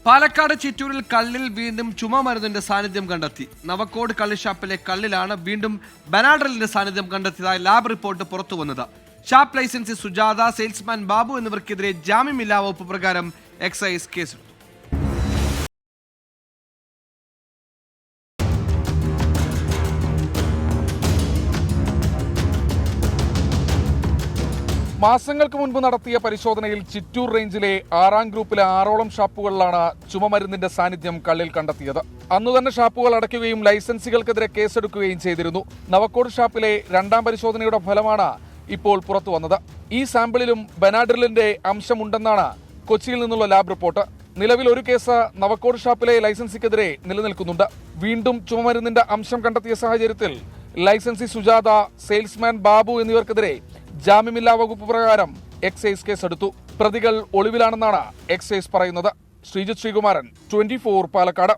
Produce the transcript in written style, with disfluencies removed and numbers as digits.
പാലക്കാട് ചിറ്റൂരിൽ കള്ളിൽ വീണ്ടും ചുമമരുന്നിന്റെ സാന്നിധ്യം കണ്ടെത്തി. നവക്കോട് കള്ളിഷാപ്പിലെ കള്ളിലാണ് വീണ്ടും ബനാഡ്രലിന്റെ സാന്നിധ്യം കണ്ടെത്തിയതായി ലാബ് റിപ്പോർട്ട് പുറത്തുവന്നത്. Shop licensee Sujatha, salesman Babu എന്നിവർക്കെതിരെ ജാമ്യമില്ലാ വകുപ്പ് പ്രകാരം എക്സൈസ് കേസെടുത്തു. മാസങ്ങൾക്ക് മുൻപ് നടത്തിയ പരിശോധനയിൽ ചിറ്റൂർ റേഞ്ചിലെ 6-ാം ഗ്രൂപ്പിലെ 6ഓളം ഷാപ്പുകളിലാണ് ചുമമരുന്നിന്റെ സാന്നിധ്യം കള്ളിൽ കണ്ടെത്തിയത്. അന്നു തന്നെ ഷാപ്പുകൾ അടയ്ക്കുകയും ലൈസൻസികൾക്കെതിരെ കേസെടുക്കുകയും ചെയ്തിരുന്നു. നവക്കോട് ഷാപ്പിലെ 2ാം പരിശോധനയുടെ ഫലമാണ് ഇപ്പോൾ പുറത്തു വന്നത്. ഈ സാമ്പിളിലും ബനാഡ്രിലിന്റെ അംശമുണ്ടെന്നാണ് കൊച്ചിയിൽ നിന്നുള്ള ലാബ് റിപ്പോർട്ട്. നിലവിൽ ഒരു കേസ് നവക്കോട് ഷാപ്പിലെ ലൈസൻസിക്കെതിരെ നിലനിൽക്കുന്നുണ്ട്. വീണ്ടും ചുമമരുന്നിന്റെ അംശം കണ്ടെത്തിയ സാഹചര്യത്തിൽ ലൈസൻസി സുജാത, സെയിൽസ്മാൻ ബാബു എന്നിവർക്കെതിരെ ജാമ്യമില്ലാ വകുപ്പ് പ്രകാരം എക്സൈസ് കേസെടുത്തു. പ്രതികൾ ഒളിവിലാണെന്നാണ് എക്സൈസ് പറയുന്നത്. ശ്രീജിത്ത് ശ്രീകുമാരൻ, 24 പാലക്കാട്.